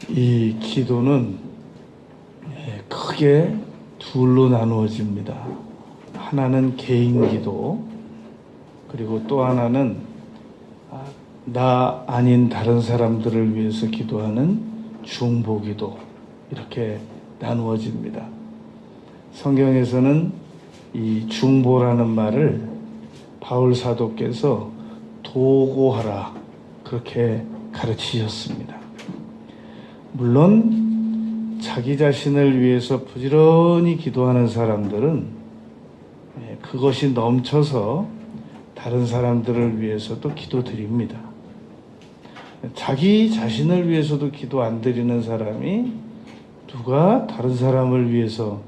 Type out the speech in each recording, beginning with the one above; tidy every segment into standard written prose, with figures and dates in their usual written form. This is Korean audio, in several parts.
이 기도는 크게 둘로 나누어집니다. 하나는 개인 기도, 그리고 또 하나는 나 아닌 다른 사람들을 위해서 기도하는 중보 기도, 이렇게 나누어집니다. 성경에서는 이 중보라는 말을 바울 사도께서 도고하라, 그렇게 가르치셨습니다. 물론 자기 자신을 위해서 부지런히 기도하는 사람들은 그것이 넘쳐서 다른 사람들을 위해서도 기도드립니다. 자기 자신을 위해서도 기도 안 드리는 사람이 누가 다른 사람을 위해서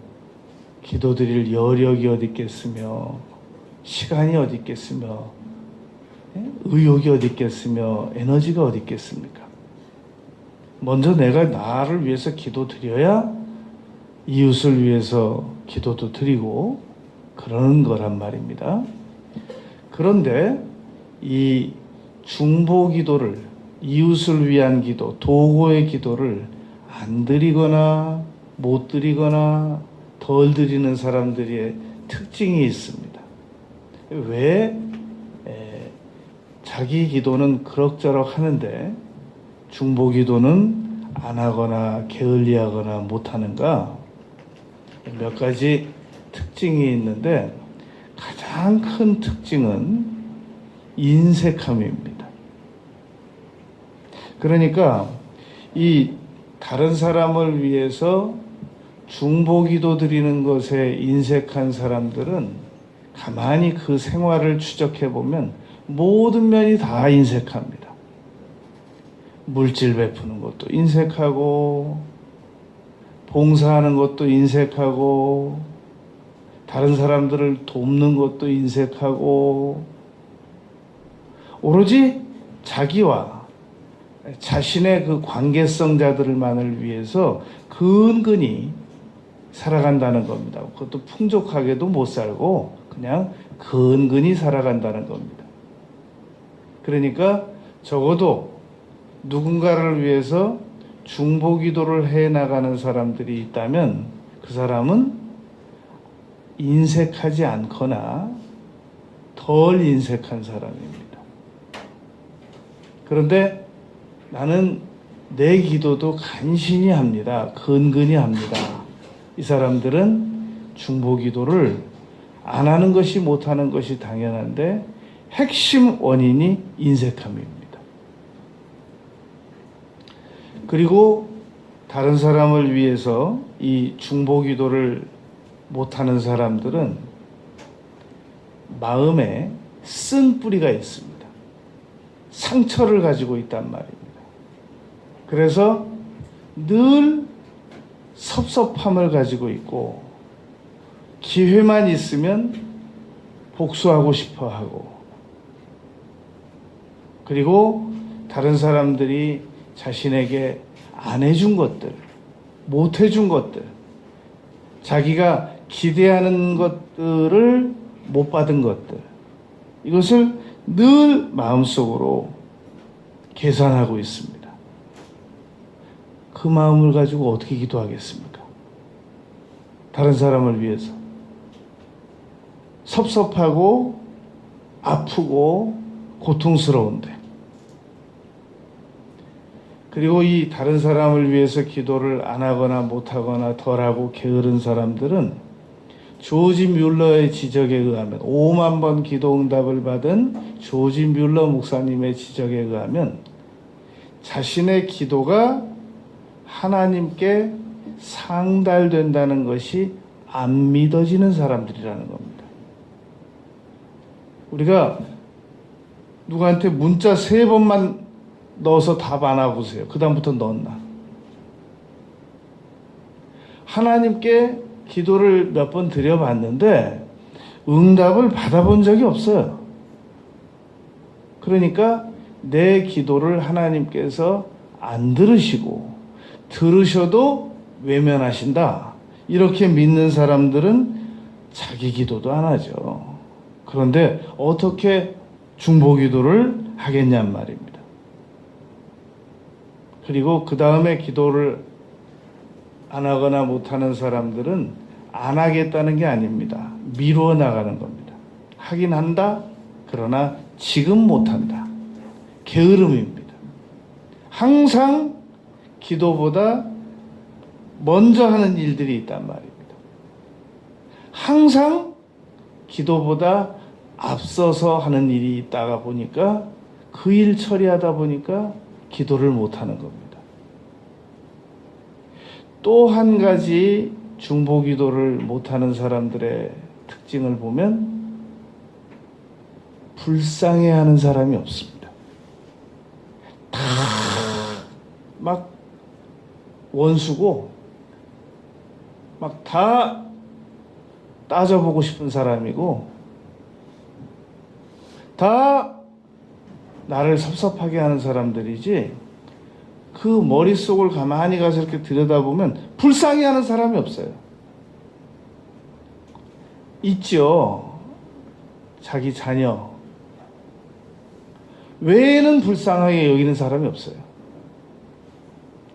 기도드릴 여력이 어디 있겠으며, 시간이 어디 있겠으며, 의욕이 어디 있겠으며, 에너지가 어디 있겠습니까? 먼저 내가 나를 위해서 기도드려야 이웃을 위해서 기도도 드리고 그러는 거란 말입니다. 그런데 이 중보 기도를, 이웃을 위한 기도, 도고의 기도를 안 드리거나 못 드리거나 덜 드리는 사람들의 특징이 있습니다. 왜 자기 기도는 그럭저럭 하는데 중보 기도는 안 하거나 게을리하거나 못하는가? 몇 가지 특징이 있는데 가장 큰 특징은 인색함입니다. 그러니까 이 다른 사람을 위해서 중보 기도 드리는 것에 인색한 사람들은 가만히 그 생활을 추적해 보면 모든 면이 다 인색합니다. 물질 베푸는 것도 인색하고, 봉사하는 것도 인색하고, 다른 사람들을 돕는 것도 인색하고, 오로지 자기와 자신의 그 관계성자들만을 위해서 근근히 살아간다는 겁니다. 그것도 풍족하게도 못 살고 그냥 근근히 살아간다는 겁니다. 그러니까 적어도 누군가를 위해서 중보 기도를 해 나가는 사람들이 있다면 그 사람은 인색하지 않거나 덜 인색한 사람입니다. 그런데 나는 내 기도도 간신히 합니다. 근근히 합니다. 이 사람들은 중보 기도를 안 하는 것이 못하는 것이 당연한데 핵심 원인이 인색함입니다. 그리고 다른 사람을 위해서 이 중보 기도를 못하는 사람들은 마음에 쓴뿌리가 있습니다. 상처를 가지고 있단 말입니다. 그래서 늘 섭섭함을 가지고 있고 기회만 있으면 복수하고 싶어 하고, 그리고 다른 사람들이 자신에게 안 해준 것들, 못 해준 것들, 자기가 기대하는 것들을 못 받은 것들, 이것을 늘 마음속으로 계산하고 있습니다. 그 마음을 가지고 어떻게 기도하겠습니까? 다른 사람을 위해서. 섭섭하고 아프고 고통스러운데. 그리고 이 다른 사람을 위해서 기도를 안 하거나 못하거나 덜하고 게으른 사람들은 조지 뮬러의 지적에 의하면, 5만 번 기도 응답을 받은 조지 뮬러 목사님의 지적에 의하면 자신의 기도가 하나님께 상달된다는 것이 안 믿어지는 사람들이라는 겁니다. 우리가 누구한테 문자 3번만 넣어서 답 안 하고 보세요. 그 다음부터 넣었나? 하나님께 기도를 몇 번 드려봤는데 응답을 받아본 적이 없어요. 그러니까 내 기도를 하나님께서 안 들으시고 들으셔도 외면하신다, 이렇게 믿는 사람들은 자기 기도도 안 하죠. 그런데 어떻게 중보 기도를 하겠냔 말입니다. 그리고 그 다음에 기도를 안 하거나 못하는 사람들은 안 하겠다는 게 아닙니다. 미루어 나가는 겁니다. 하긴 한다. 그러나 지금 못한다. 게으름입니다. 항상 기도보다 먼저 하는 일들이 있단 말입니다. 항상 기도보다 앞서서 하는 일이 있다가 보니까 그 일 처리하다 보니까 기도를 못하는 겁니다. 또 한 가지 중보기도를 못하는 사람들의 특징을 보면 불쌍해하는 사람이 없습니다. 다 막 원수고 막 다 따져보고 싶은 사람이고 다 나를 섭섭하게 하는 사람들이지 그 머릿속을 가만히 가서 이렇게 들여다보면 불쌍해하는 사람이 없어요. 있죠. 자기 자녀 외에는 불쌍하게 여기는 사람이 없어요.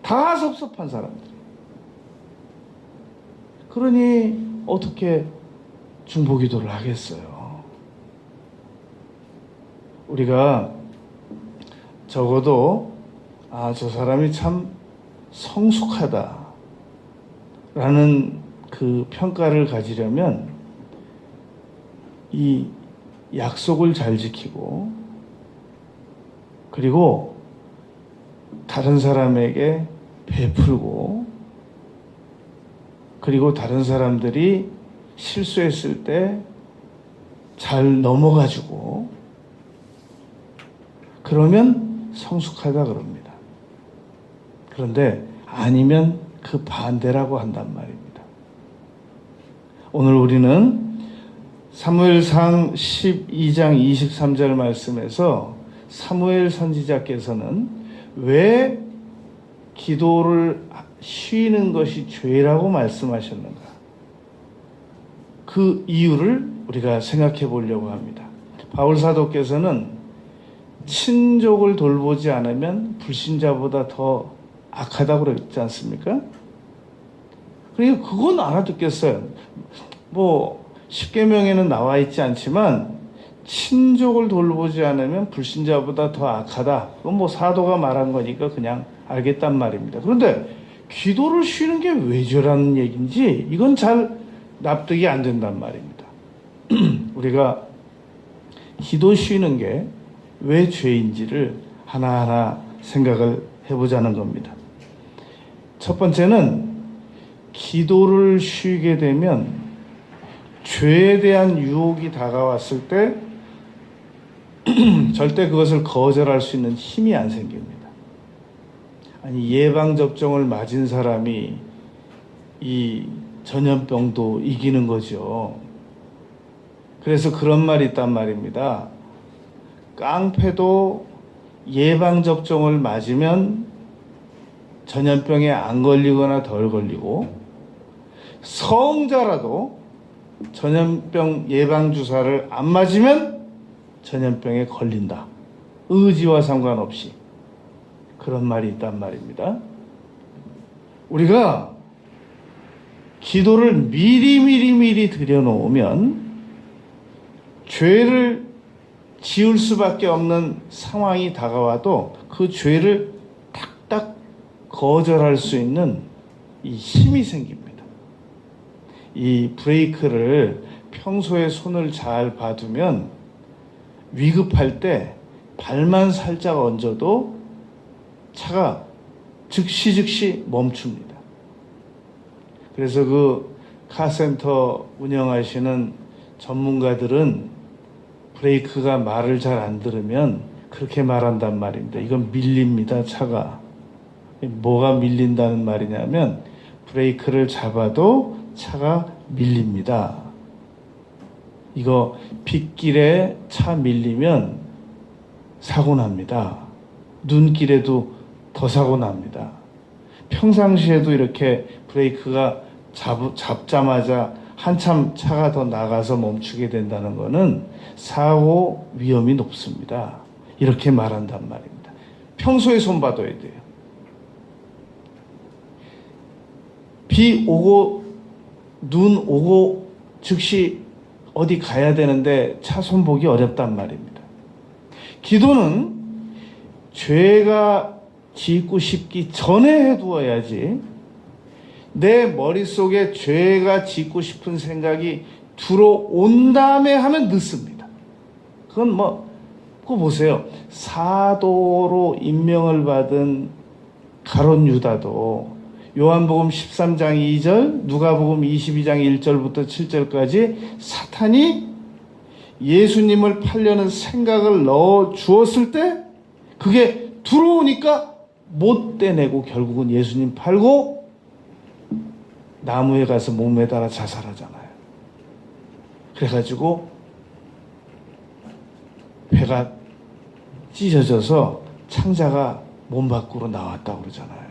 다 섭섭한 사람들. 그러니 어떻게 중보기도를 하겠어요? 우리가 적어도 저 사람이 참 성숙하다 라는 그 평가를 가지려면 이 약속을 잘 지키고 그리고 다른 사람에게 베풀고 그리고 다른 사람들이 실수했을 때 잘 넘어가주고 그러면 성숙하다 그럽니다. 그런데 아니면 그 반대라고 한단 말입니다. 오늘 우리는 사무엘상 12장 23절 말씀에서 사무엘 선지자께서는 왜 기도를 쉬는 것이 죄라고 말씀하셨는가? 그 이유를 우리가 생각해 보려고 합니다. 바울 사도께서는 친족을 돌보지 않으면 불신자보다 더 악하다고 그랬지 않습니까? 그러니까 그건 알아듣겠어요. 뭐 십계명에는 나와 있지 않지만 친족을 돌보지 않으면 불신자보다 더 악하다. 그건 뭐 사도가 말한 거니까 그냥 알겠단 말입니다. 그런데 기도를 쉬는 게 왜 죄라는 얘기인지 이건 잘 납득이 안 된단 말입니다. 우리가 기도 쉬는 게 왜 죄인지를 하나하나 생각을 해보자는 겁니다. 첫 번째는 기도를 쉬게 되면 죄에 대한 유혹이 다가왔을 때 절대 그것을 거절할 수 있는 힘이 안 생깁니다. 아니 예방접종을 맞은 사람이 이 전염병도 이기는 거죠. 그래서 그런 말이 있단 말입니다. 깡패도 예방접종을 맞으면 전염병에 안 걸리거나 덜 걸리고 성자라도 전염병 예방주사를 안 맞으면 전염병에 걸린다. 의지와 상관없이. 그런 말이 있단 말입니다. 우리가 기도를 미리 들여놓으면 죄를 지을 수밖에 없는 상황이 다가와도 그 죄를 딱딱 거절할 수 있는 이 힘이 생깁니다. 이 브레이크를 평소에 손을 잘 봐두면 위급할 때 발만 살짝 얹어도 차가 즉시 멈춥니다. 그래서 그 카센터 운영하시는 전문가들은 브레이크가 말을 잘 안 들으면 그렇게 말한단 말입니다. 이건 밀립니다, 차가. 뭐가 밀린다는 말이냐면 브레이크를 잡아도 차가 밀립니다. 이거 빗길에 차 밀리면 사고 납니다. 눈길에도 더 사고 납니다. 평상시에도 이렇게 브레이크가 잡자마자 한참 차가 더 나가서 멈추게 된다는 것은 사고 위험이 높습니다. 이렇게 말한단 말입니다. 평소에 손 봐둬야 돼요. 비 오고 눈 오고 즉시 어디 가야 되는데 차손 보기 어렵단 말입니다. 기도는 죄가 짓고 싶기 전에 해두어야지 내 머릿속에 죄가 짓고 싶은 생각이 들어온 다음에 하면 늦습니다. 그건 그거 보세요. 사도로 임명을 받은 가룟 유다도 요한복음 13장 2절, 누가복음 22장 1절부터 7절까지 사탄이 예수님을 팔려는 생각을 넣어 주었을 때 그게 들어오니까 못 떼내고 결국은 예수님 팔고 나무에 가서 목 매달아 자살하잖아요. 그래가지고 배가 찢어져서 창자가 몸 밖으로 나왔다고 그러잖아요.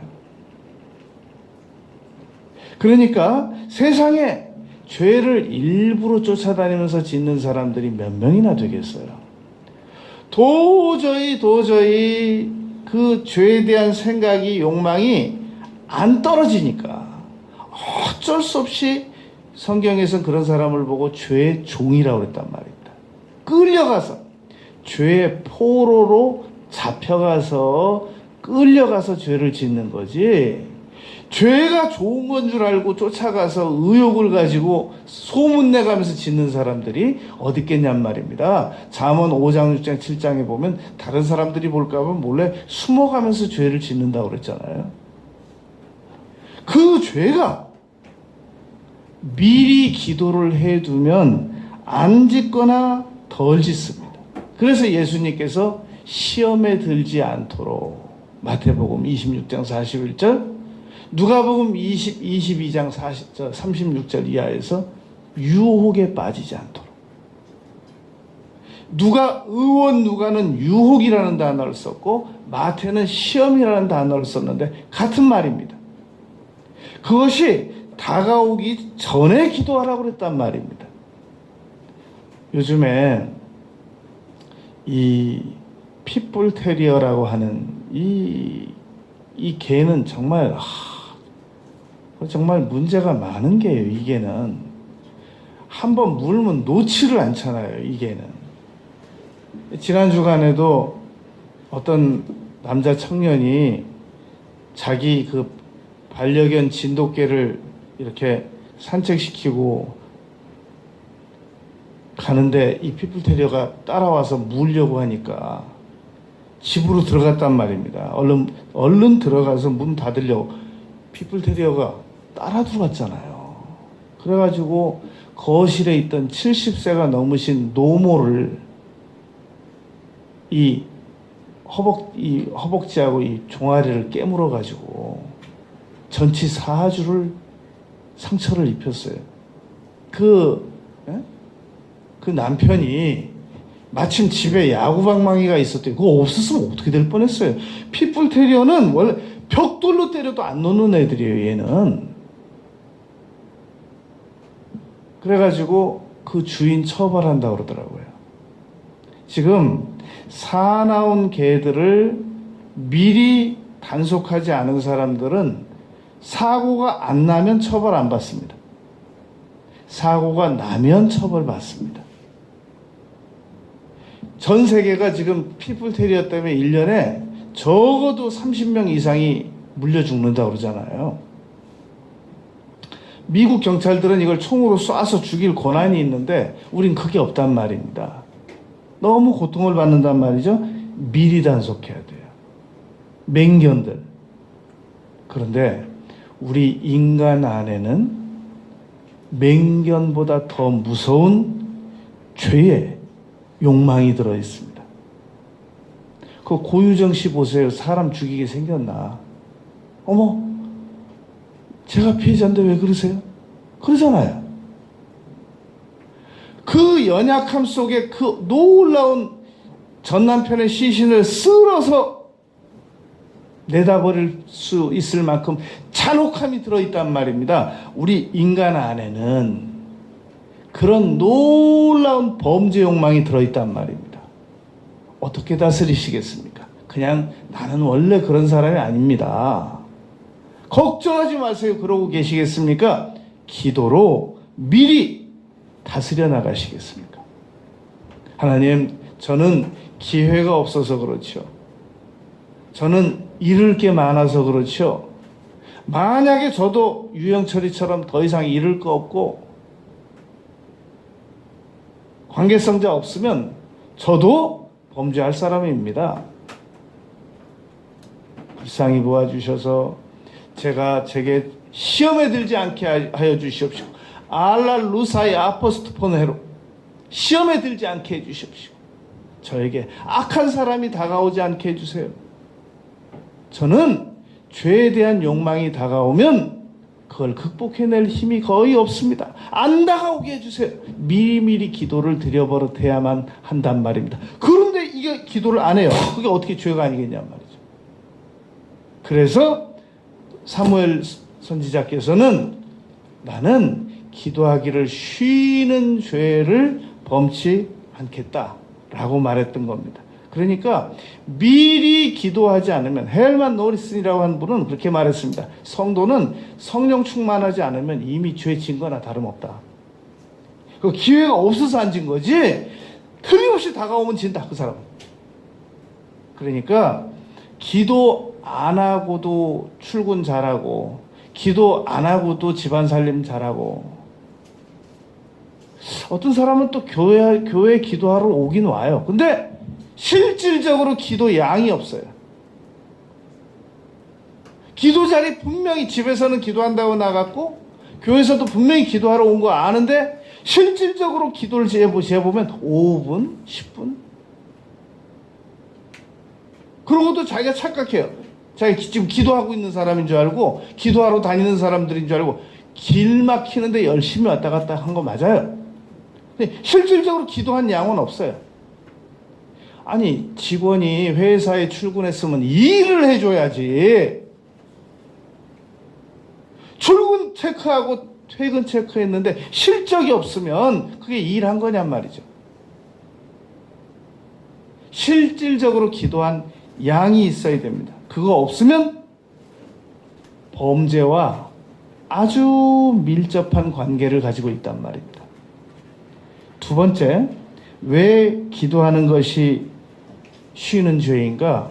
그러니까 세상에 죄를 일부러 쫓아다니면서 짓는 사람들이 몇 명이나 되겠어요. 도저히 그 죄에 대한 생각이, 욕망이 안 떨어지니까 어쩔 수 없이 성경에서는 그런 사람을 보고 죄의 종이라고 그랬단 말입니다. 끌려가서 죄의 포로로 잡혀가서 끌려가서 죄를 짓는 거지, 죄가 좋은 건 줄 알고 쫓아가서 의욕을 가지고 소문내가면서 짓는 사람들이 어디 있겠냔 말입니다. 잠언 5장, 6장, 7장에 보면 다른 사람들이 볼까 봐 몰래 숨어가면서 죄를 짓는다고 그랬잖아요. 그 죄가 미리 기도를 해두면 안 짓거나 덜 짓습니다. 그래서 예수님께서 시험에 들지 않도록 마태복음 26장 41절, 누가복음 22장 36절 이하에서 유혹에 빠지지 않도록. 누가는 유혹이라는 단어를 썼고 마태는 시험이라는 단어를 썼는데 같은 말입니다. 그것이 다가오기 전에 기도하라고 그랬단 말입니다. 요즘에 이 핏불 테리어라고 하는 이 개는 정말 문제가 많은 개예요. 이 개는 한번 물면 놓지를 않잖아요. 이 개는. 지난 주간에도 어떤 남자 청년이 자기 그 반려견 진돗개를 이렇게 산책시키고 가는데 이 핏불 테리어가 따라와서 물려고 하니까 집으로 들어갔단 말입니다. 얼른 들어가서 문 닫으려고. 핏불 테리어가 따라 들어갔잖아요. 그래가지고 거실에 있던 70세가 넘으신 노모를 이 허벅지하고 이 종아리를 깨물어가지고 전치 4주를 상처를 입혔어요. 그 남편이 마침 집에 야구방망이가 있었대요. 그거 없었으면 어떻게 될 뻔했어요. 핏불 테리어는 원래 벽돌로 때려도 안 놓는 애들이에요. 얘는. 그래가지고 그 주인 처벌한다고 그러더라고요. 지금 사나운 개들을 미리 단속하지 않은 사람들은 사고가 안 나면 처벌 안 받습니다. 사고가 나면 처벌받습니다. 전 세계가 지금 핏불 테리어 때문에 1년에 적어도 30명 이상이 물려 죽는다고 그러잖아요. 미국 경찰들은 이걸 총으로 쏴서 죽일 권한이 있는데 우린 그게 없단 말입니다. 너무 고통을 받는단 말이죠. 미리 단속해야 돼요. 맹견들. 그런데 우리 인간 안에는 맹견보다 더 무서운 죄의 욕망이 들어있습니다. 그 고유정 씨 보세요. 사람 죽이게 생겼나? 어머, 제가 피해자인데 왜 그러세요? 그러잖아요. 그 연약함 속에 그 놀라운 전남편의 시신을 쓸어서 내다버릴 수 있을 만큼 잔혹함이 들어있단 말입니다. 우리 인간 안에는 그런 놀라운 범죄 욕망이 들어있단 말입니다. 어떻게 다스리시겠습니까? 그냥 나는 원래 그런 사람이 아닙니다. 걱정하지 마세요. 그러고 계시겠습니까? 기도로 미리 다스려 나가시겠습니까? 하나님, 저는 기회가 없어서 그렇죠. 저는 잃을 게 많아서 그렇죠. 만약에 저도 유영철이처럼 더 이상 잃을 거 없고 관계성자 없으면 저도 범죄할 사람입니다. 불쌍히 보아주셔서 제게 시험에 들지 않게 하여 주시옵시고, 알라 루사의 아포스토폰헤로 시험에 들지 않게 해주십시오. 저에게 악한 사람이 다가오지 않게 해주세요. 저는 죄에 대한 욕망이 다가오면 그걸 극복해낼 힘이 거의 없습니다. 안 다가오게 해주세요. 미리미리 기도를 드려버릇해야만 한단 말입니다. 그런데 이게 기도를 안 해요. 그게 어떻게 죄가 아니겠냔 말이죠. 그래서 사무엘 선지자께서는 나는 기도하기를 쉬는 죄를 범치 않겠다라고 말했던 겁니다. 그러니까 미리 기도하지 않으면, 헬만 노리슨이라고 하는 분은 그렇게 말했습니다. 성도는 성령 충만하지 않으면 이미 죄 진 거나 다름없다. 그 기회가 없어서 안 진 거지 틀림없이 다가오면 진다, 그 사람은. 그러니까 기도 안 하고도 출근 잘하고, 기도 안 하고도 집안 살림 잘하고, 어떤 사람은 또 교회 기도하러 오긴 와요. 근데 실질적으로 기도 양이 없어요. 기도 자리 분명히 집에서는 기도한다고 나갔고 교회에서도 분명히 기도하러 온 거 아는데 실질적으로 기도를 재보면 5분, 10분? 그러고도 자기가 착각해요. 자기가 지금 기도하고 있는 사람인 줄 알고, 기도하러 다니는 사람들인 줄 알고 길 막히는데 열심히 왔다 갔다 한 거 맞아요. 근데 실질적으로 기도한 양은 없어요. 아니, 직원이 회사에 출근했으면 일을 해줘야지. 출근 체크하고 퇴근 체크했는데 실적이 없으면 그게 일한 거냔 말이죠. 실질적으로 기도한 양이 있어야 됩니다. 그거 없으면 범죄와 아주 밀접한 관계를 가지고 있단 말입니다. 두 번째, 왜 기도하는 것이 쉬는 죄인가?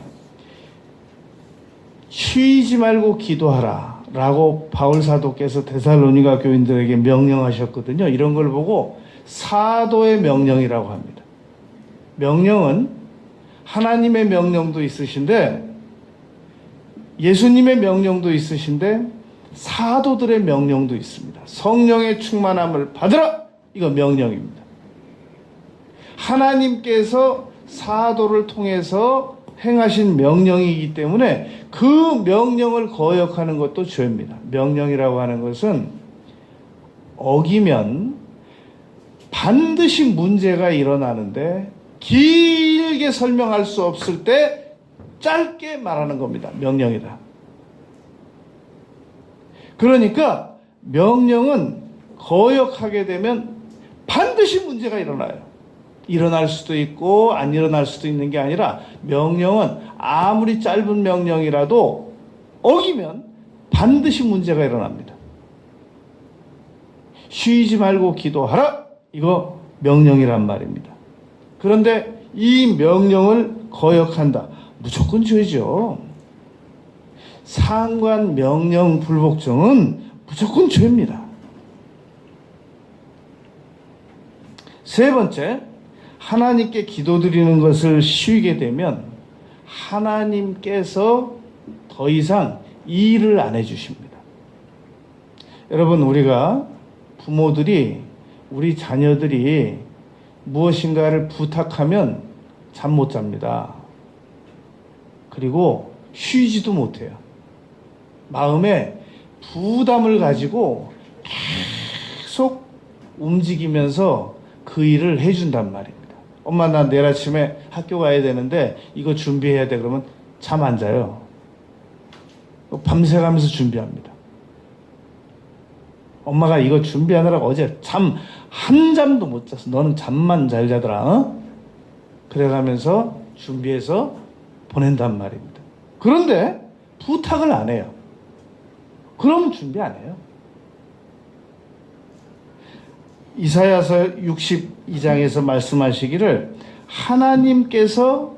쉬지 말고 기도하라 라고 바울 사도께서 데살로니가 교인들에게 명령하셨거든요. 이런 걸 보고 사도의 명령이라고 합니다. 명령은 하나님의 명령도 있으신데, 예수님의 명령도 있으신데, 사도들의 명령도 있습니다. 성령의 충만함을 받으라! 이거 명령입니다. 하나님께서 사도를 통해서 행하신 명령이기 때문에 그 명령을 거역하는 것도 죄입니다. 명령이라고 하는 것은 어기면 반드시 문제가 일어나는데 길게 설명할 수 없을 때 짧게 말하는 겁니다. 명령이다. 그러니까 명령은 거역하게 되면 반드시 문제가 일어나요. 일어날 수도 있고 안 일어날 수도 있는 게 아니라, 명령은 아무리 짧은 명령이라도 어기면 반드시 문제가 일어납니다. 쉬지 말고 기도하라! 이거 명령이란 말입니다. 그런데 이 명령을 거역한다. 무조건 죄죠. 상관 명령 불복종은 무조건 죄입니다. 세 번째, 하나님께 기도드리는 것을 쉬게 되면 하나님께서 더 이상 일을 안 해주십니다. 여러분, 우리가 부모들이 우리 자녀들이 무엇인가를 부탁하면 잠 못 잡니다. 그리고 쉬지도 못해요. 마음에 부담을 가지고 계속 움직이면서 그 일을 해준단 말입니다. 엄마, 나 내일 아침에 학교 가야 되는데 이거 준비해야 돼. 그러면 잠 안 자요. 밤새 가면서 준비합니다. 엄마가 이거 준비하느라고 어제 한 잠도 못 잤어. 너는 잠만 잘 자더라. 어? 그래가면서 준비해서 보낸단 말입니다. 그런데 부탁을 안 해요. 그럼 준비 안 해요. 이사야서 62장에서 말씀하시기를 하나님께서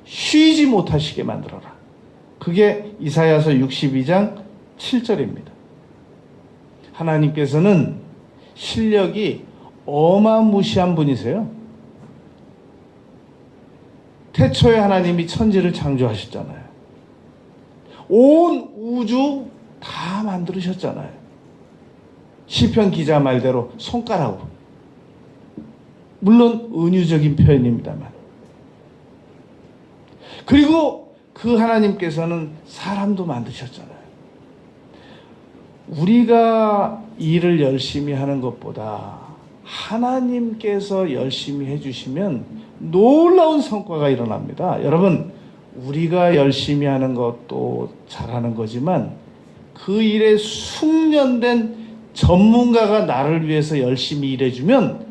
쉬지 못하시게 만들어라. 그게 이사야서 62장 7절입니다. 하나님께서는 실력이 어마무시한 분이세요. 태초에 하나님이 천지를 창조하셨잖아요. 온 우주 다 만들으셨잖아요. 시편 기자 말대로 손가락으로. 물론 은유적인 표현입니다만. 그리고 그 하나님께서는 사람도 만드셨잖아요. 우리가 일을 열심히 하는 것보다 하나님께서 열심히 해주시면 놀라운 성과가 일어납니다. 여러분, 우리가 열심히 하는 것도 잘하는 거지만 그 일에 숙련된 전문가가 나를 위해서 열심히 일해주면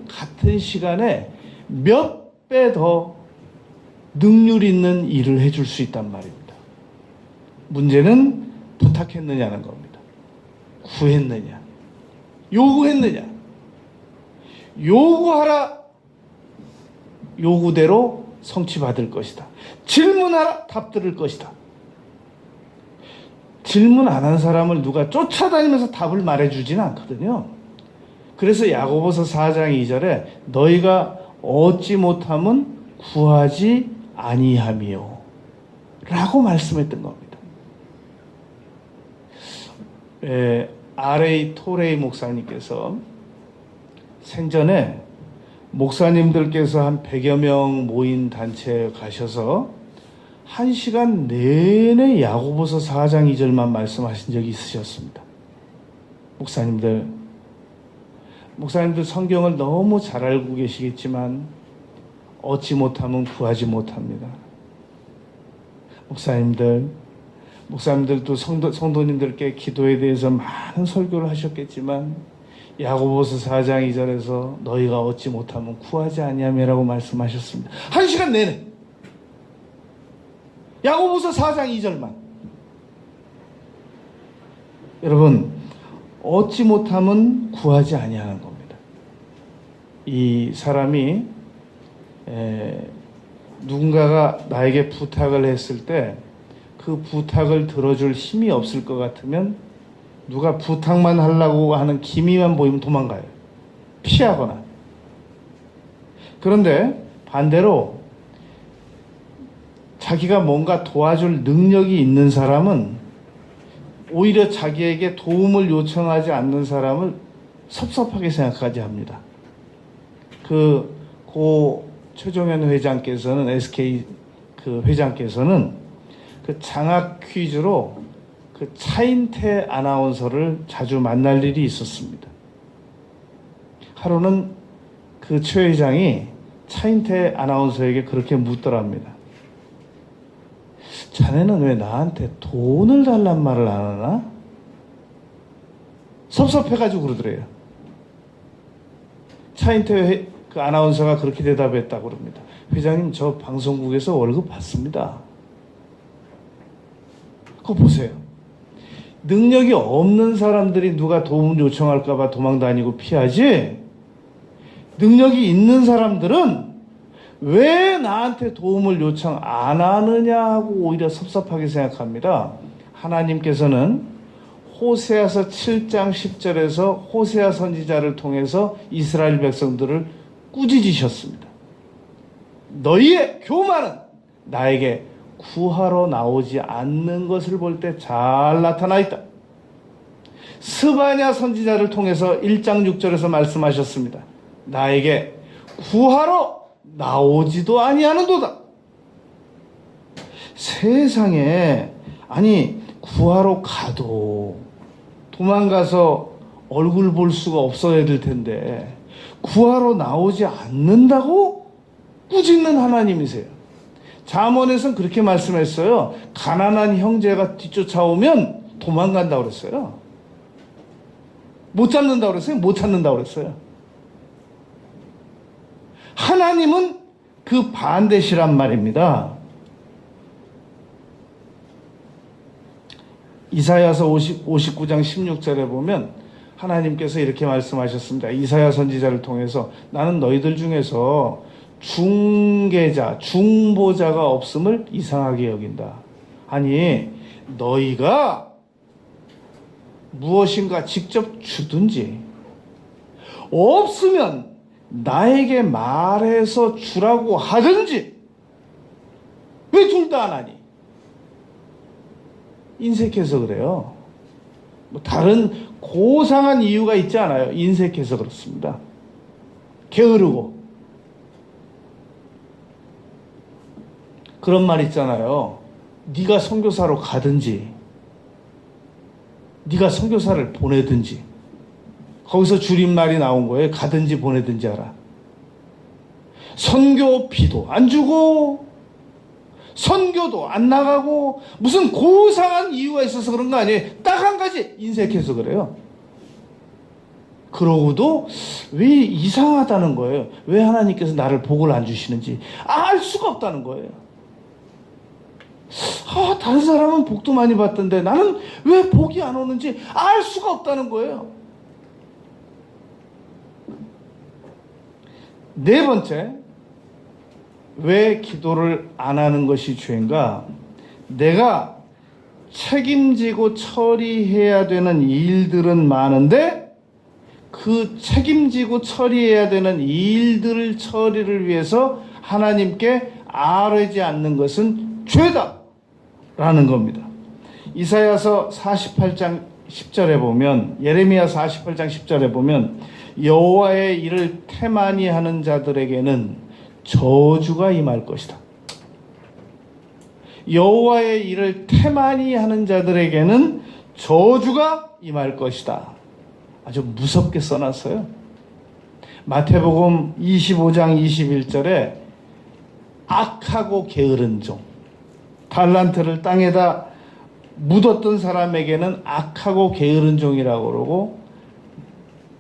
같은 시간에 몇 배 더 능률 있는 일을 해줄 수 있단 말입니다. 문제는 부탁했느냐는 겁니다. 구했느냐, 요구했느냐. 요구하라, 요구대로 성취받을 것이다. 질문하라, 답 들을 것이다. 질문 안 한 사람을 누가 쫓아다니면서 답을 말해주지는 않거든요. 그래서 야고보서 4장 2절에 너희가 얻지 못함은 구하지 아니함이요 라고 말씀했던 겁니다. R.A. 토레이 목사님께서 생전에 목사님들께서 한 100여 명 모인 단체에 가셔서 1시간 내내 야고보서 4장 2절만 말씀하신 적이 있으셨습니다. 목사님들 성경을 너무 잘 알고 계시겠지만 얻지 못하면 구하지 못합니다. 목사님들도 성도님들께 기도에 대해서 많은 설교를 하셨겠지만 야고보서 4장 2절에서 너희가 얻지 못하면 구하지 아니함이라고 말씀하셨습니다. 1시간 내내 야고보서 4장 2절만. 여러분, 얻지 못하면 구하지 아니하는 겁니다. 이 사람이 누군가가 나에게 부탁을 했을 때 그 부탁을 들어줄 힘이 없을 것 같으면 누가 부탁만 하려고 하는 기미만 보이면 도망가요. 피하거나. 그런데 반대로 자기가 뭔가 도와줄 능력이 있는 사람은 오히려 자기에게 도움을 요청하지 않는 사람을 섭섭하게 생각하지 합니다. 고 최종현 회장께서는 SK 회장께서는 그 장학 퀴즈로 그 차인태 아나운서를 자주 만날 일이 있었습니다. 하루는 그 최 회장이 차인태 아나운서에게 그렇게 묻더랍니다. 자네는 왜 나한테 돈을 달란 말을 안 하나? 섭섭해가지고 그러더래요. 차인태 그 아나운서가 그렇게 대답했다고 그럽니다. 회장님, 저 방송국에서 월급 받습니다. 그거 보세요. 능력이 없는 사람들이 누가 도움을 요청할까봐 도망다니고 피하지, 능력이 있는 사람들은 왜 나한테 도움을 요청 안 하느냐 하고 오히려 섭섭하게 생각합니다. 하나님께서는 호세아서 7장 10절에서 호세아 선지자를 통해서 이스라엘 백성들을 꾸짖으셨습니다. 너희의 교만은 나에게 구하러 나오지 않는 것을 볼 때 잘 나타나 있다. 스바냐 선지자를 통해서 1장 6절에서 말씀하셨습니다. 나에게 구하러 나오지도 아니하는도다. 세상에 구하러 가도 도망가서 얼굴 볼 수가 없어야 될 텐데 구하러 나오지 않는다고 꾸짖는 하나님이세요. 잠언에서는 그렇게 말씀했어요. 가난한 형제가 뒤쫓아오면 도망간다고 그랬어요. 못 잡는다고 그랬어요. 못 찾는다고 그랬어요. 하나님은 그 반대시란 말입니다. 이사야서 59장 16절에 보면 하나님께서 이렇게 말씀하셨습니다. 이사야 선지자를 통해서 나는 너희들 중에서 중개자, 중보자가 없음을 이상하게 여긴다. 아니, 너희가 무엇인가 직접 주든지 없으면 나에게 말해서 주라고 하든지 왜 둘 다 안 하니? 인색해서 그래요. 뭐 다른 고상한 이유가 있지 않아요. 인색해서 그렇습니다. 게으르고. 그런 말 있잖아요. 네가 선교사로 가든지 네가 선교사를 보내든지. 거기서 줄임말이 나온 거예요. 가든지 보내든지 하라. 선교비도 안 주고 선교도 안 나가고 무슨 고상한 이유가 있어서 그런 거 아니에요. 딱 한 가지, 인색해서 그래요. 그러고도 왜 이상하다는 거예요. 왜 하나님께서 나를 복을 안 주시는지 알 수가 없다는 거예요. 다른 사람은 복도 많이 받던데 나는 왜 복이 안 오는지 알 수가 없다는 거예요. 네 번째, 왜 기도를 안 하는 것이 죄인가? 내가 책임지고 처리해야 되는 일들은 많은데 그 책임지고 처리해야 되는 일들 처리를 위해서 하나님께 아뢰지 않는 것은 죄다 라는 겁니다. 이사야서 48장 10절에 보면, 예레미야 48장 10절에 보면 여호와의 일을 태만히 하는 자들에게는 저주가 임할 것이다. 여호와의 일을 태만히 하는 자들에게는 저주가 임할 것이다. 아주 무섭게 써놨어요. 마태복음 25장 21절에 악하고 게으른 종, 달란트를 땅에다 묻었던 사람에게는 악하고 게으른 종이라고 그러고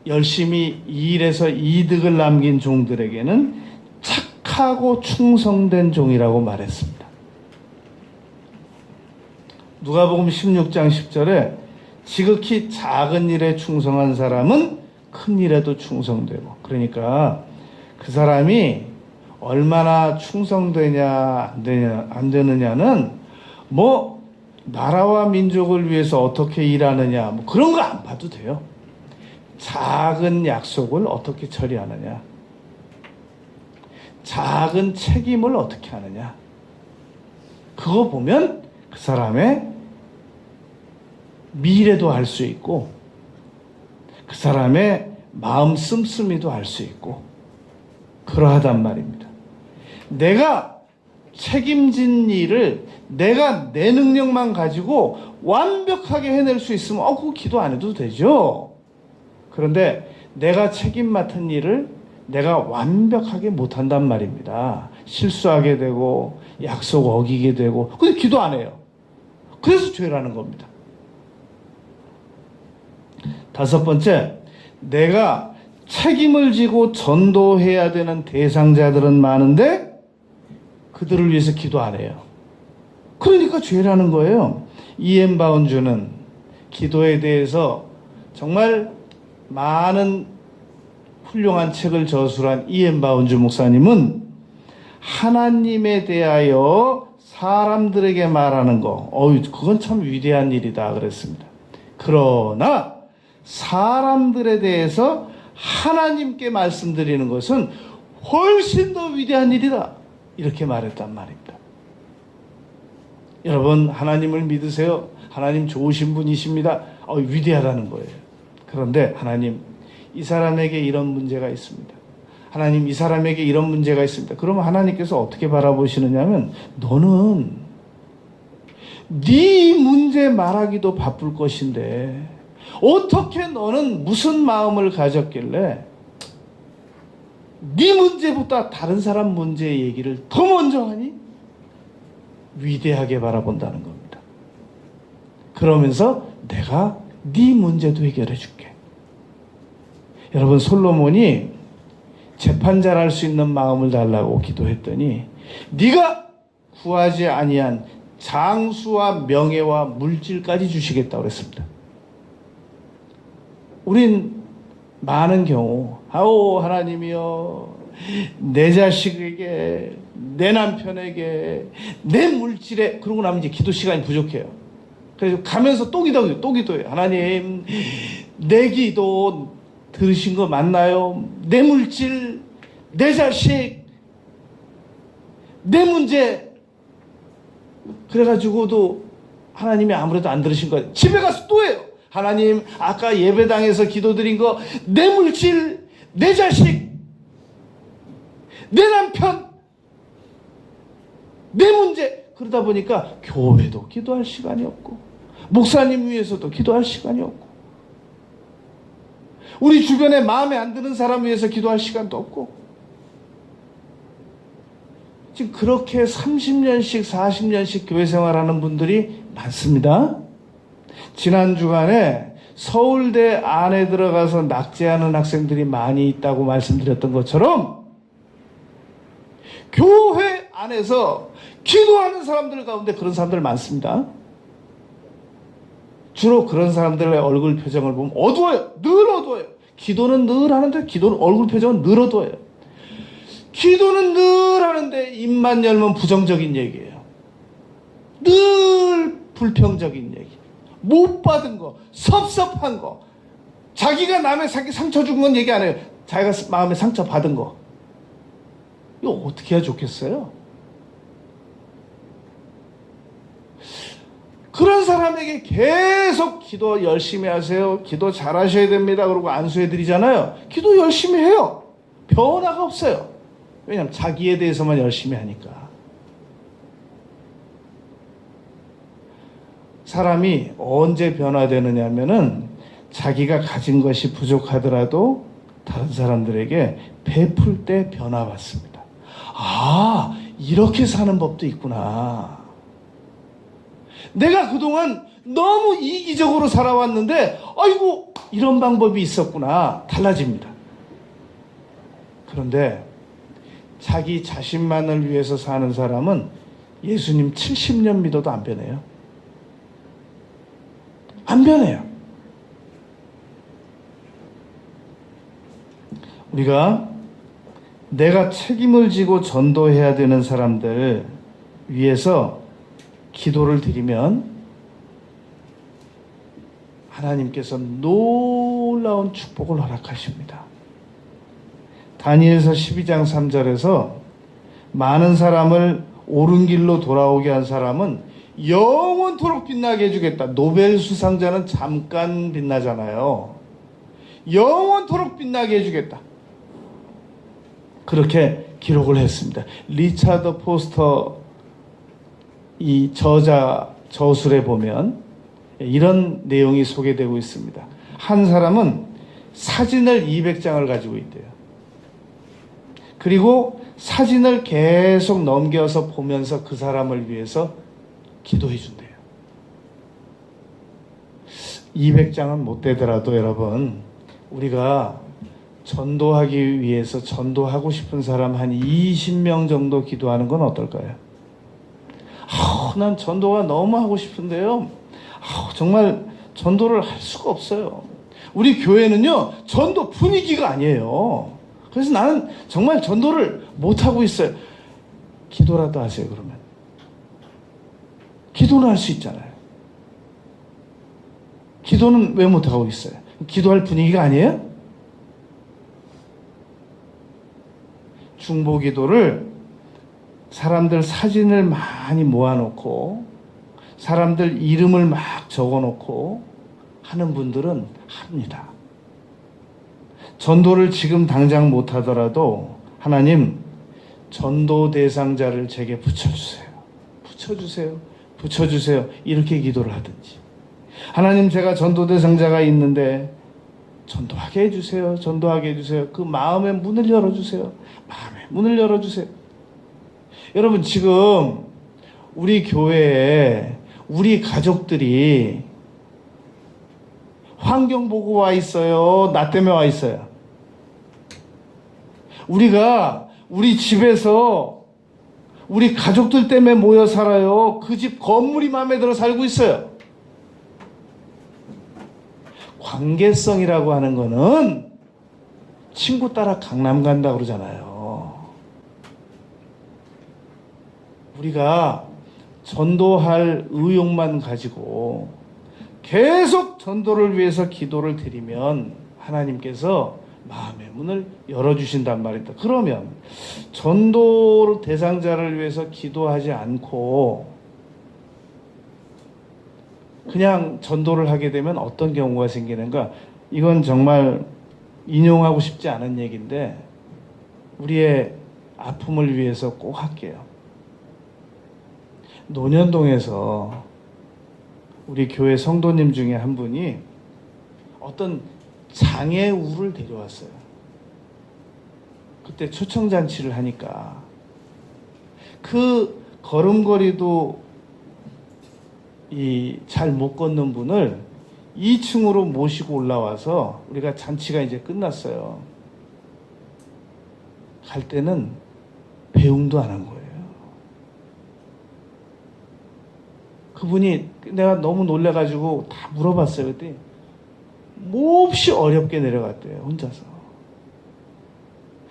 열심히 일해서 이득을 남긴 종들에게는 착하고 충성된 종이라고 말했습니다. 누가복음 16장 10절에 지극히 작은 일에 충성한 사람은 큰 일에도 충성되고, 그러니까 그 사람이 얼마나 충성되냐 안 되느냐는 뭐 나라와 민족을 위해서 어떻게 일하느냐 뭐 그런 거 안 봐도 돼요. 작은 약속을 어떻게 처리하느냐, 작은 책임을 어떻게 하느냐, 그거 보면 그 사람의 미래도 알 수 있고 그 사람의 마음 씀씀이도 알 수 있고 그러하단 말입니다. 내가 책임진 일을 내가 내 능력만 가지고 완벽하게 해낼 수 있으면 그거 기도 안 해도 되죠. 그런데 내가 책임 맡은 일을 내가 완벽하게 못한단 말입니다. 실수하게 되고 약속 어기게 되고, 근데 기도 안 해요. 그래서 죄라는 겁니다. 다섯 번째, 내가 책임을 지고 전도해야 되는 대상자들은 많은데 그들을 위해서 기도 안 해요. 그러니까 죄라는 거예요. 이엠 바운주는 기도에 대해서 정말 많은 훌륭한 책을 저술한 이엠 바운주 목사님은 하나님에 대하여 사람들에게 말하는 거, 그건 참 위대한 일이다 그랬습니다. 그러나 사람들에 대해서 하나님께 말씀드리는 것은 훨씬 더 위대한 일이다, 이렇게 말했단 말입니다. 여러분, 하나님을 믿으세요. 하나님 좋으신 분이십니다. 위대하다는 거예요. 그런데 하나님, 이 사람에게 이런 문제가 있습니다. 하나님, 이 사람에게 이런 문제가 있습니다. 그러면 하나님께서 어떻게 바라보시느냐면, 너는 네 문제 말하기도 바쁠 것인데 어떻게 너는 무슨 마음을 가졌길래 네 문제보다 다른 사람 문제 얘기를 더 먼저 하니? 위대하게 바라본다는 겁니다. 그러면서 내가 네 문제도 해결해 줄게. 여러분, 솔로몬이 재판잘 할 수 있는 마음을 달라고 기도했더니 네가 구하지 아니한 장수와 명예와 물질까지 주시겠다고 그랬습니다. 우린 많은 경우 아오 하나님이여 내 자식에게 내 남편에게 내 물질에 그러고 나면 이제 기도 시간이 부족해요. 그래서 가면서 또 기도해요. 하나님 내 기도 들으신 거 맞나요? 내 물질 내 자식 내 문제 그래가지고도 하나님이 아무래도 안 들으신 거예요. 집에 가서 또 해요. 하나님 아까 예배당에서 기도드린 거 내 물질 내 자식 내 남편 내 문제 그러다 보니까 교회도 기도할 시간이 없고 목사님 위해서도 기도할 시간이 없고 우리 주변에 마음에 안 드는 사람 위해서 기도할 시간도 없고 지금 그렇게 30년씩 40년씩 교회 생활하는 분들이 많습니다. 지난 주간에 서울대 안에 들어가서 낙제하는 학생들이 많이 있다고 말씀드렸던 것처럼 교회 안에서 기도하는 사람들 가운데 그런 사람들 많습니다. 주로 그런 사람들의 얼굴 표정을 보면 어두워요. 늘 어두워요. 기도는 늘 하는데 기도는 얼굴 표정은 늘 어두워요. 기도는 늘 하는데 입만 열면 부정적인 얘기예요. 늘 불평적인 얘기. 못 받은 거, 섭섭한 거. 자기가 남의 상처 준 건 얘기 안 해요. 자기가 마음에 상처 받은 거. 이거 어떻게 해야 좋겠어요? 그런 사람에게 계속 기도 열심히 하세요. 기도 잘하셔야 됩니다. 그러고 안수해 드리잖아요. 기도 열심히 해요. 변화가 없어요. 왜냐하면 자기에 대해서만 열심히 하니까. 사람이 언제 변화되느냐 하면은 자기가 가진 것이 부족하더라도 다른 사람들에게 베풀 때 변화받습니다. 아, 이렇게 사는 법도 있구나. 내가 그동안 너무 이기적으로 살아왔는데 아이고 이런 방법이 있었구나. 달라집니다. 그런데 자기 자신만을 위해서 사는 사람은 예수님 70년 믿어도 안 변해요. 안 변해요. 우리가 내가 책임을 지고 전도해야 되는 사람들 위해서 기도를 드리면 하나님께서 놀라운 축복을 허락하십니다. 다니엘서 12장 3절에서 많은 사람을 옳은 길로 돌아오게 한 사람은 영원토록 빛나게 해주겠다. 노벨 수상자는 잠깐 빛나잖아요. 영원토록 빛나게 해주겠다. 그렇게 기록을 했습니다. 리차드 포스터 이 저술에 보면 이런 내용이 소개되고 있습니다. 한 사람은 사진을 200장을 가지고 있대요. 그리고 사진을 계속 넘겨서 보면서 그 사람을 위해서 기도해 준대요. 200장은 못 되더라도 여러분 우리가 전도하기 위해서 전도하고 싶은 사람 한 20명 정도 기도하는 건 어떨까요? 난 전도가 너무 하고 싶은데요. 정말 전도를 할 수가 없어요. 우리 교회는요 전도 분위기가 아니에요. 그래서 나는 정말 전도를 못하고 있어요. 기도라도 하세요. 그러면 기도는 할 수 있잖아요. 기도는 왜 못하고 있어요? 기도할 분위기가 아니에요? 중보기도를 사람들 사진을 많이 모아놓고 사람들 이름을 막 적어놓고 하는 분들은 합니다. 전도를 지금 당장 못하더라도 하나님 전도 대상자를 제게 붙여주세요. 붙여주세요. 붙여주세요. 이렇게 기도를 하든지 하나님 제가 전도 대상자가 있는데 전도하게 해주세요. 전도하게 해주세요. 그 마음의 문을 열어주세요. 마음의 문을 열어주세요. 여러분 지금 우리 교회에 우리 가족들이 환경 보고 와 있어요? 나 때문에 와 있어요? 우리가 우리 집에서 우리 가족들 때문에 모여 살아요. 그 집 건물이 마음에 들어 살고 있어요. 관계성이라고 하는 거는 친구 따라 강남 간다 그러잖아요. 우리가 전도할 의욕만 가지고 계속 전도를 위해서 기도를 드리면 하나님께서 마음의 문을 열어주신단 말입니다. 그러면 전도 대상자를 위해서 기도하지 않고 그냥 전도를 하게 되면 어떤 경우가 생기는가? 이건 정말 인용하고 싶지 않은 얘기인데 우리의 아픔을 위해서 꼭 할게요. 논현동에서 우리 교회 성도님 중에 한 분이 어떤 장애우를 데려왔어요. 그때 초청잔치를 하니까 그 걸음걸이도 잘 못 걷는 분을 2층으로 모시고 올라와서 우리가 잔치가 이제 끝났어요. 갈 때는 배웅도 안 한 거예요. 그분이 내가 너무 놀래가지고 다 물어봤어요. 그때 몹시 어렵게 내려갔대요. 혼자서.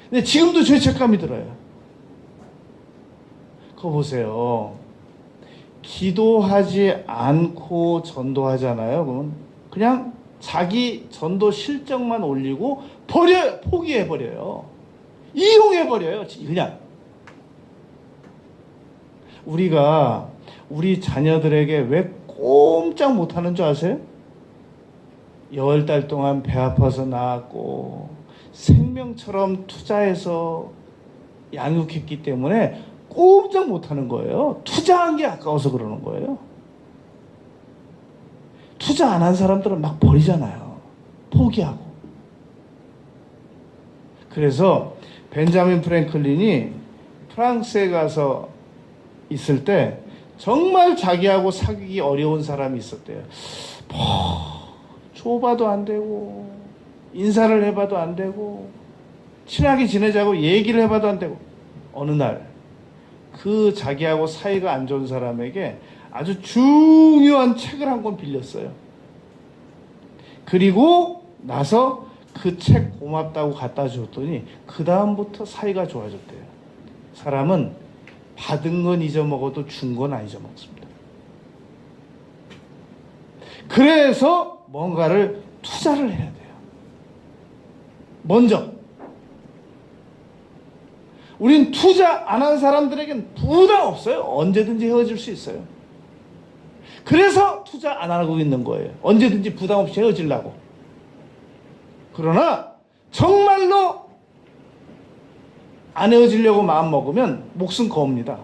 근데 지금도 죄책감이 들어요. 그거 보세요. 기도하지 않고 전도하잖아요. 그러면 그냥 자기 전도 실적만 올리고 버려요. 포기해버려요. 이용해버려요. 그냥. 우리가 우리 자녀들에게 왜 꼼짝 못하는 줄 아세요? 10달 동안 배 아파서 낳았고 생명처럼 투자해서 양육했기 때문에 꼼짝 못하는 거예요. 투자한 게 아까워서 그러는 거예요. 투자 안 한 사람들은 막 버리잖아요. 포기하고. 그래서 벤자민 프랭클린이 프랑스에 가서 있을 때 정말 자기하고 사귀기 어려운 사람이 있었대요. 줘봐도 안 되고 인사를 해봐도 안 되고 친하게 지내자고 얘기를 해봐도 안 되고 어느 날 그 자기하고 사이가 안 좋은 사람에게 아주 중요한 책을 한 권 빌렸어요. 그리고 나서 그 책 고맙다고 갖다 줬더니 그 다음부터 사이가 좋아졌대요. 사람은 받은 건 잊어먹어도 준 건 안 잊어먹습니다. 그래서 뭔가를 투자를 해야 돼요. 먼저 우린 투자 안 한 사람들에겐 부담 없어요. 언제든지 헤어질 수 있어요. 그래서 투자 안 하고 있는 거예요. 언제든지 부담 없이 헤어지려고. 그러나 정말로 안 헤어지려고 마음 먹으면 목숨 겁니다.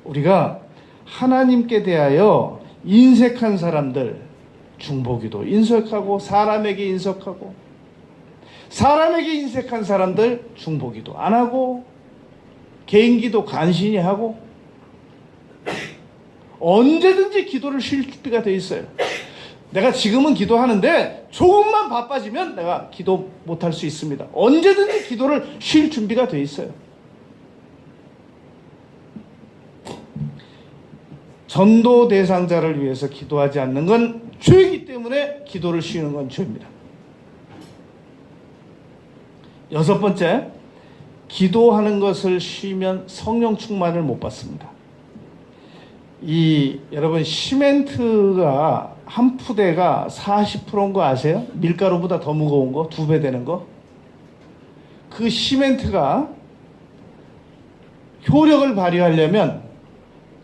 우리가 하나님께 대하여 인색한 사람들, 중보기도 인색하고 사람에게 인색하고 사람에게 인색한 사람들 중보기도 안 하고 개인기도 간신히 하고 언제든지 기도를 쉴 준비가 돼 있어요. 내가 지금은 기도하는데 조금만 바빠지면 내가 기도 못할 수 있습니다. 언제든지 기도를 쉴 준비가 돼 있어요. 전도 대상자를 위해서 기도하지 않는 건 죄이기 때문에 기도를 쉬는 건 죄입니다. 6번째, 기도하는 것을 쉬면 성령 충만을 못 받습니다. 여러분 시멘트가 한 푸대가 40%인 거 아세요? 밀가루보다 더 무거운 거, 2배 되는 거. 그 시멘트가 효력을 발휘하려면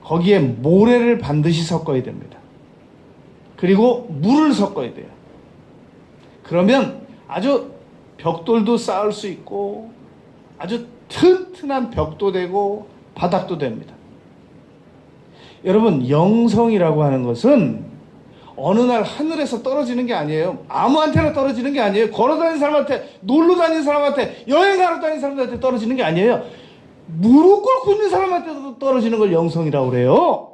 거기에 모래를 반드시 섞어야 됩니다. 그리고 물을 섞어야 돼요. 그러면 아주 벽돌도 쌓을 수 있고 아주 튼튼한 벽도 되고 바닥도 됩니다. 여러분 영성이라고 하는 것은 어느 날 하늘에서 떨어지는 게 아니에요. 아무한테나 떨어지는 게 아니에요. 걸어다니는 사람한테, 놀러 다니는 사람한테, 여행하러 다니는 사람한테 떨어지는 게 아니에요. 무릎 꿇고 있는 사람한테도 떨어지는 걸 영성이라고 그래요.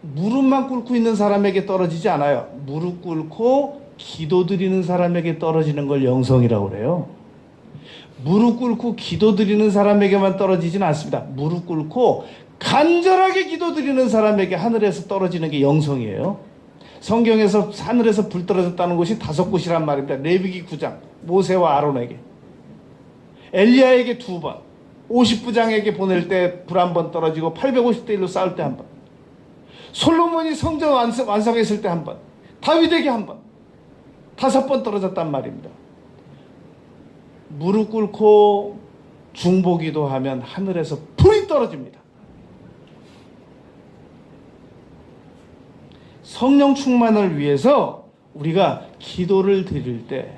무릎만 꿇고 있는 사람에게 떨어지지 않아요. 무릎 꿇고 기도 드리는 사람에게 떨어지는 걸 영성이라고 그래요. 무릎 꿇고 기도드리는 사람에게만 떨어지지는 않습니다. 무릎 꿇고 간절하게 기도드리는 사람에게 하늘에서 떨어지는 게 영성이에요. 성경에서 하늘에서 불 떨어졌다는 곳이 5곳이란 말입니다. 레위기 9장, 모세와 아론에게, 엘리야에게 2번, 50부장에게 보낼 때 불 한 번 떨어지고 850대 1로 싸울 때 한 번, 솔로몬이 성전 완성했을 때 한 번, 다윗에게 한 번, 5번 떨어졌단 말입니다. 무릎 꿇고 중보기도 하면 하늘에서 불이 떨어집니다. 성령 충만을 위해서 우리가 기도를 드릴 때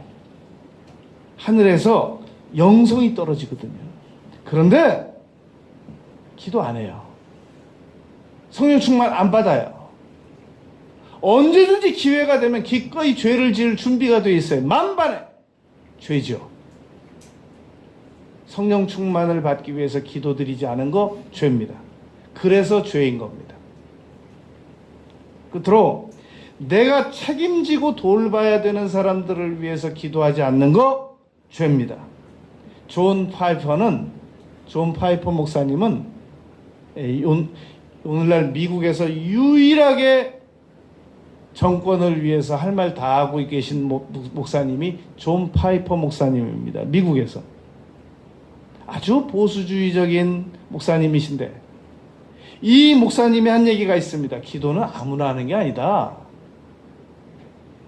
하늘에서 영성이 떨어지거든요. 그런데 기도 안 해요. 성령 충만 안 받아요. 언제든지 기회가 되면 기꺼이 죄를 지을 준비가 되어 있어요. 만반의 죄죠. 성령 충만을 받기 위해서 기도드리지 않은 거 죄입니다. 그래서 죄인 겁니다. 끝으로 내가 책임지고 돌봐야 되는 사람들을 위해서 기도하지 않는 거 죄입니다. 존 파이퍼 목사님은 오늘날 미국에서 유일하게 정권을 위해서 할 말 다 하고 계신 목사님이 존 파이퍼 목사님입니다. 미국에서 아주 보수주의적인 목사님이신데, 이 목사님이 한 얘기가 있습니다. 기도는 아무나 하는 게 아니다.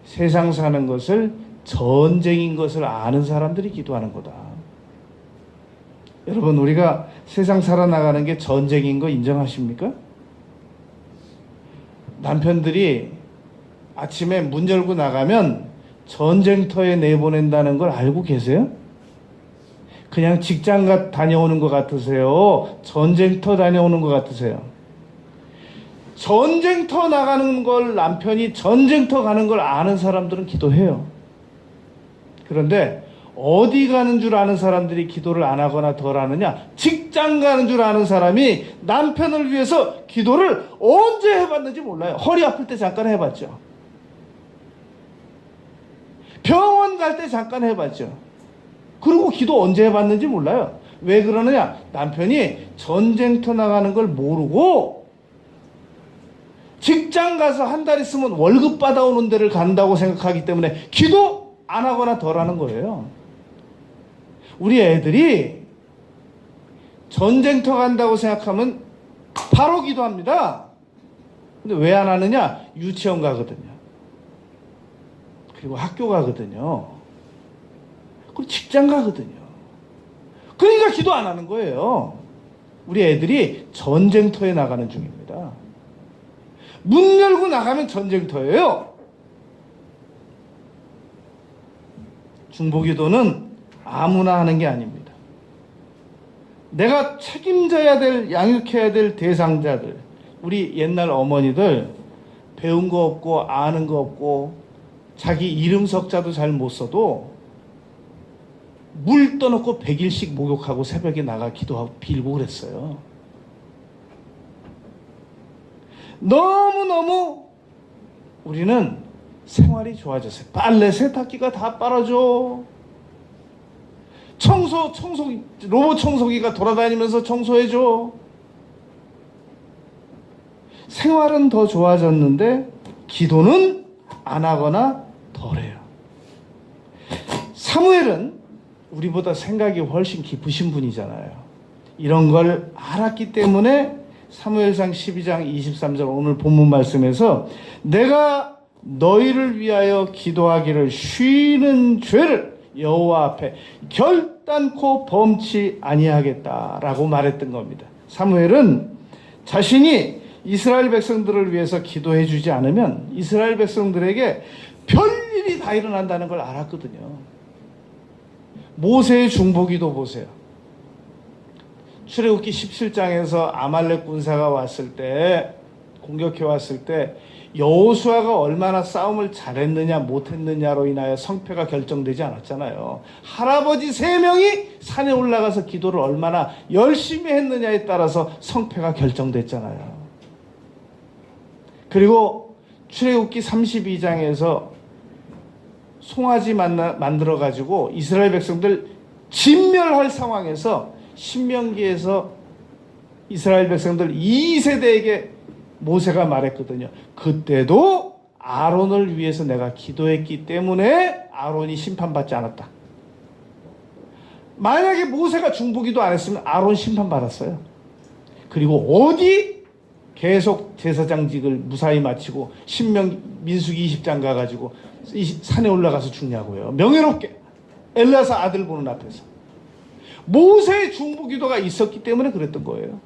세상 사는 것을 전쟁인 것을 아는 사람들이 기도하는 거다. 여러분, 우리가 세상 살아나가는 게 전쟁인 거 인정하십니까? 남편들이 아침에 문 열고 나가면 전쟁터에 내보낸다는 걸 알고 계세요? 그냥 직장 다녀오는 것 같으세요? 전쟁터 다녀오는 것 같으세요? 전쟁터 나가는 걸, 남편이 전쟁터 가는 걸 아는 사람들은 기도해요. 그런데 어디 가는 줄 아는 사람들이 기도를 안 하거나 덜 하느냐? 직장 가는 줄 아는 사람이 남편을 위해서 기도를 언제 해봤는지 몰라요. 허리 아플 때 잠깐 해봤죠. 병원 갈 때 잠깐 해봤죠. 그리고 기도 언제 해봤는지 몰라요. 왜 그러느냐? 남편이 전쟁터 나가는 걸 모르고 직장 가서 한 달 있으면 월급 받아오는 데를 간다고 생각하기 때문에 기도 안 하거나 덜 하는 거예요. 우리 애들이 전쟁터 간다고 생각하면 바로 기도합니다. 근데 왜 안 하느냐? 유치원 가거든요. 그리고 학교 가거든요. 그리고 직장 가거든요. 그러니까 기도 안 하는 거예요. 우리 애들이 전쟁터에 나가는 중입니다. 문 열고 나가면 전쟁터예요. 중보기도는 아무나 하는 게 아닙니다. 내가 책임져야 될, 양육해야 될 대상자들, 우리 옛날 어머니들 배운 거 없고 아는 거 없고 자기 이름 석자도 잘 못 써도 물 떠놓고 100일씩 목욕하고 새벽에 나가 기도하고 빌고 그랬어요. 너무너무 우리는 생활이 좋아졌어요. 빨래 세탁기가 다 빨아줘. 로봇 청소기가 돌아다니면서 청소해줘. 생활은 더 좋아졌는데 기도는 안 하거나 덜해요. 사무엘은 우리보다 생각이 훨씬 깊으신 분이잖아요. 이런 걸 알았기 때문에 사무엘상 12장 23절 오늘 본문 말씀에서 내가 너희를 위하여 기도하기를 쉬는 죄를 여호와 앞에 결단코 범치 아니하겠다라고 말했던 겁니다. 사무엘은 자신이 이스라엘 백성들을 위해서 기도해 주지 않으면 이스라엘 백성들에게 별일이 다 일어난다는 걸 알았거든요. 모세의 중보기도 보세요. 출애굽기 17장에서 아말렉 군사가 왔을 때, 공격해 왔을 때 여호수아가 얼마나 싸움을 잘했느냐 못했느냐로 인하여 성패가 결정되지 않았잖아요. 할아버지 3명이 산에 올라가서 기도를 얼마나 열심히 했느냐에 따라서 성패가 결정됐잖아요. 그리고 출애굽기 32장에서 송아지 만들어 가지고 이스라엘 백성들 진멸할 상황에서 신명기에서 이스라엘 백성들 2세대에게 모세가 말했거든요. 그때도 아론을 위해서 내가 기도했기 때문에 아론이 심판받지 않았다. 만약에 모세가 중보기도 안 했으면 아론 심판받았어요. 그리고 어디 계속 제사장직을 무사히 마치고 민수기 20장 가가지고 산에 올라가서 죽냐고요. 명예롭게 엘라사 아들 보는 앞에서. 모세의 중보기도가 있었기 때문에 그랬던 거예요.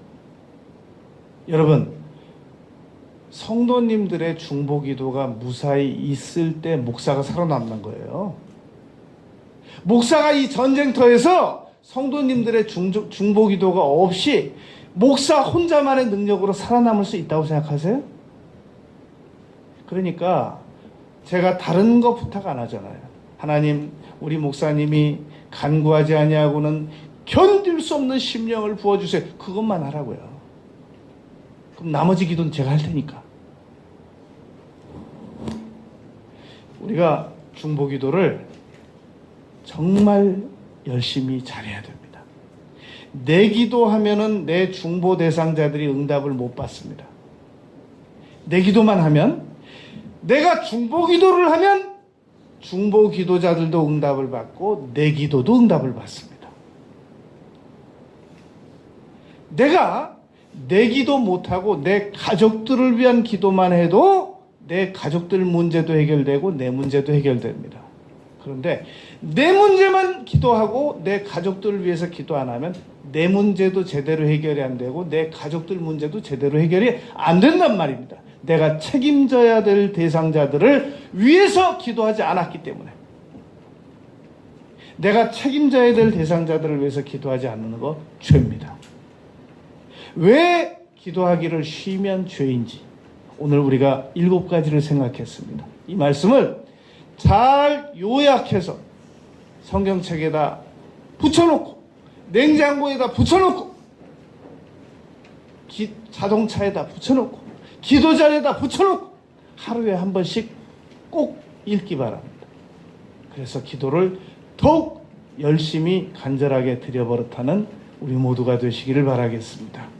여러분, 성도님들의 중보기도가 무사히 있을 때 목사가 살아남는 거예요. 목사가 이 전쟁터에서 성도님들의 중보기도가 없이 목사 혼자만의 능력으로 살아남을 수 있다고 생각하세요? 그러니까 제가 다른 거 부탁 안 하잖아요. 하나님, 우리 목사님이 간구하지 아니하고는 견딜 수 없는 심령을 부어주세요. 그것만 하라고요. 그럼 나머지 기도는 제가 할 테니까. 우리가 중보기도를 정말 열심히 잘해야 됩니다. 내 기도하면은 내 중보 대상자들이 응답을 못 받습니다. 내 기도만 하면, 내가 중보기도를 하면 중보기도자들도 응답을 받고 내 기도도 응답을 받습니다. 내가 내 기도 못하고 내 가족들을 위한 기도만 해도 내 가족들 문제도 해결되고 내 문제도 해결됩니다. 그런데 내 문제만 기도하고 내 가족들을 위해서 기도 안 하면 내 문제도 제대로 해결이 안 되고 내 가족들 문제도 제대로 해결이 안 된단 말입니다. 내가 책임져야 될 대상자들을 위해서 기도하지 않았기 때문에. 내가 책임져야 될 대상자들을 위해서 기도하지 않는 거 죄입니다. 왜 기도하기를 쉬면 죄인지 오늘 우리가 7가지를 생각했습니다. 이 말씀을 잘 요약해서 성경책에다 붙여놓고 냉장고에다 붙여놓고 자동차에다 붙여놓고 기도자리에다 붙여놓고 하루에 한 번씩 꼭 읽기 바랍니다. 그래서 기도를 더욱 열심히 간절하게 드려버릇하는 우리 모두가 되시기를 바라겠습니다.